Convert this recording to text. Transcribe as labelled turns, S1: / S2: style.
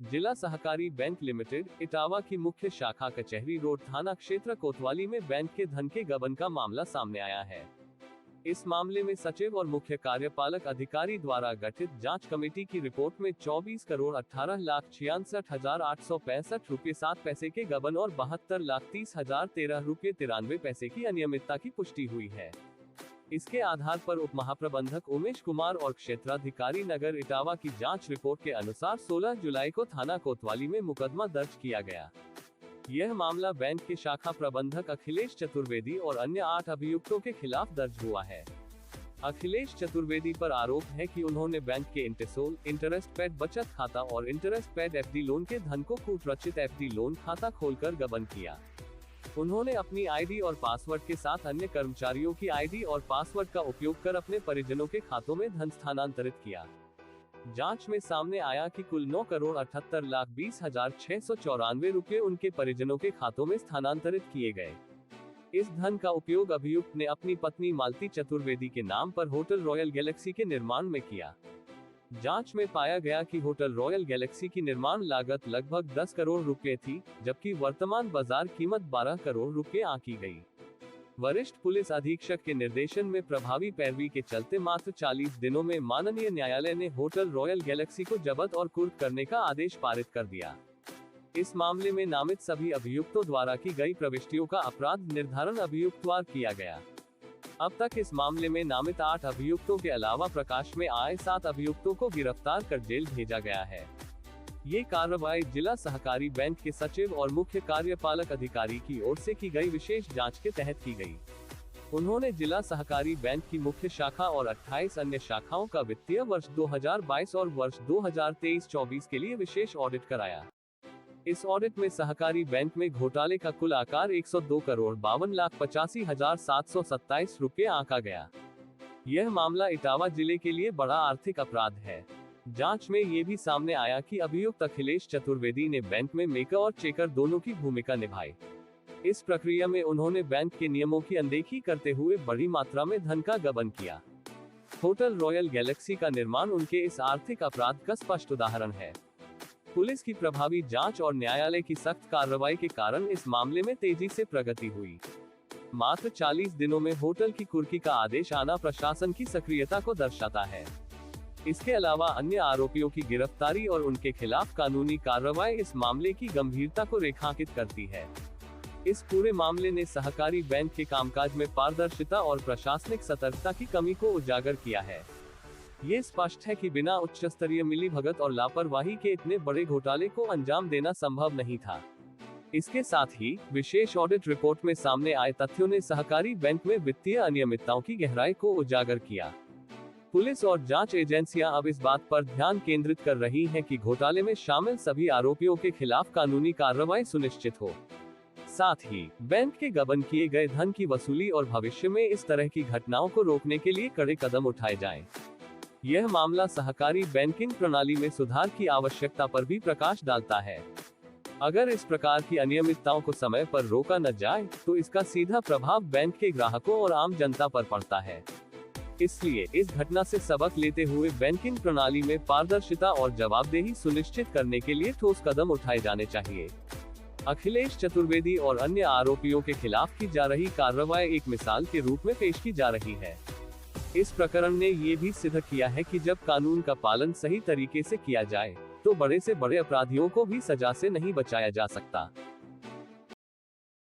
S1: जिला सहकारी bank limited Etawah की मुख्य शाखा कचहरी रोड थाना क्षेत्र कोतवाली में बैंक के धन के गबन का मामला सामने आया है। इस मामले में सचिव और मुख्य कार्यपालक अधिकारी द्वारा गठित जांच कमेटी की रिपोर्ट में 24,18,66,865 रुपये 7 पैसे के गबन और 72,30,13 रुपये 93 पैसे की अनियमितता की पुष्टि हुई है। इसके आधार पर उप महाप्रबंधक उमेश कुमार और क्षेत्राधिकारी नगर इटावा की जांच रिपोर्ट के अनुसार 16 जुलाई को थाना कोतवाली में मुकदमा दर्ज किया गया। यह मामला बैंक के शाखा प्रबंधक अखिलेश चतुर्वेदी और अन्य 8 अभियुक्तों के खिलाफ दर्ज हुआ है। अखिलेश चतुर्वेदी पर आरोप है कि उन्होंने बैंक के इंटेसोल, इंटरेस्ट पेड बचत खाता और इंटरेस्ट पेड एफडी लोन के धन को कूटरचित एफडी लोन खाता खोलकर गबन किया। उन्होंने अपनी आईडी और पासवर्ड के साथ अन्य कर्मचारियों की आईडी और पासवर्ड का उपयोग कर अपने परिजनों के खातों में धन स्थानांतरित किया। जांच में सामने आया कि कुल 9,78,20,694 रुपये उनके परिजनों के खातों में स्थानांतरित किए गए। इस धन का उपयोग अभियुक्त ने अपनी पत्नी मालती चतुर्वेदी के नाम पर होटल रॉयल गैलेक्सी के निर्माण में किया। जांच में पाया गया कि होटल रॉयल गैलेक्सी की निर्माण लागत लगभग 10 करोड़ रुपए थी, जबकि वर्तमान बाजार कीमत 12 करोड़ रुपए आंकी गई। वरिष्ठ पुलिस अधीक्षक के निर्देशन में प्रभावी पैरवी के चलते मात्र 40 दिनों में माननीय न्यायालय ने होटल रॉयल गैलेक्सी को जब्त और कुर्क करने का आदेश पारित कर दिया। इस मामले में नामित सभी अभियुक्तों द्वारा की गई प्रविष्टियों का अपराध निर्धारण अभियुक्तवार किया गया। अब तक इस मामले में नामित 8 अभियुक्तों के अलावा प्रकाश में आए 7 अभियुक्तों को गिरफ्तार कर जेल भेजा गया है। ये कार्रवाई जिला सहकारी बैंक के सचिव और मुख्य कार्यपालक अधिकारी की ओर से की गई विशेष जांच के तहत की गई। उन्होंने जिला सहकारी बैंक की मुख्य शाखा और 28 अन्य शाखाओं का वित्तीय वर्ष 2022 और वर्ष 2023-24 के लिए विशेष ऑडिट कराया। इस ऑडिट में सहकारी बैंक में घोटाले का कुल आकार 102,52,85,727 रुपये आंका गया। यह मामला इटावा जिले के लिए बड़ा आर्थिक अपराध है। जांच में ये भी सामने आया कि अभियुक्त अखिलेश चतुर्वेदी ने बैंक में मेकर और चेकर दोनों की भूमिका निभाई। इस प्रक्रिया में उन्होंने बैंक के नियमों की अनदेखी करते हुए बड़ी मात्रा में धन का गबन किया। होटल रॉयल गैलेक्सी का निर्माण उनके इस आर्थिक अपराध का स्पष्ट उदाहरण है। पुलिस की प्रभावी जांच और न्यायालय की सख्त कार्रवाई के कारण इस मामले में तेजी से प्रगति हुई। मात्र 40 दिनों में होटल की कुर्की का आदेश आना प्रशासन की सक्रियता को दर्शाता है। इसके अलावा अन्य आरोपियों की गिरफ्तारी और उनके खिलाफ कानूनी कार्रवाई इस मामले की गंभीरता को रेखांकित करती है। इस पूरे मामले ने सहकारी बैंक के कामकाज में पारदर्शिता और प्रशासनिक सतर्कता की कमी को उजागर किया है। ये स्पष्ट है कि बिना उच्च स्तरीय मिलीभगत और लापरवाही के इतने बड़े घोटाले को अंजाम देना संभव नहीं था। इसके साथ ही विशेष ऑडिट रिपोर्ट में सामने आए तथ्यों ने सहकारी बैंक में वित्तीय अनियमितताओं की गहराई को उजागर किया। पुलिस और जांच एजेंसियां अब इस बात पर ध्यान केंद्रित कर रही हैं कि घोटाले में शामिल सभी आरोपियों के खिलाफ कानूनी कार्रवाई सुनिश्चित हो। साथ ही बैंक के गबन किए गए धन की वसूली और भविष्य में इस तरह की घटनाओं को रोकने के लिए कड़े कदम उठाए जाएं। यह मामला सहकारी बैंकिंग प्रणाली में सुधार की आवश्यकता पर भी प्रकाश डालता है। अगर इस प्रकार की अनियमितताओं को समय पर रोका न जाए तो इसका सीधा प्रभाव बैंक के ग्राहकों और आम जनता पर पड़ता है। इसलिए इस घटना से सबक लेते हुए बैंकिंग प्रणाली में पारदर्शिता और जवाबदेही सुनिश्चित करने के लिए ठोस कदम उठाए जाने चाहिए। अखिलेश चतुर्वेदी और अन्य आरोपियों के खिलाफ की जा रही कार्रवाई एक मिसाल के रूप में पेश की जा रही है। इस प्रकरण ने ये भी सिद्ध किया है कि जब कानून का पालन सही तरीके से किया जाए तो बड़े से बड़े अपराधियों को भी सजा से नहीं बचाया जा सकता।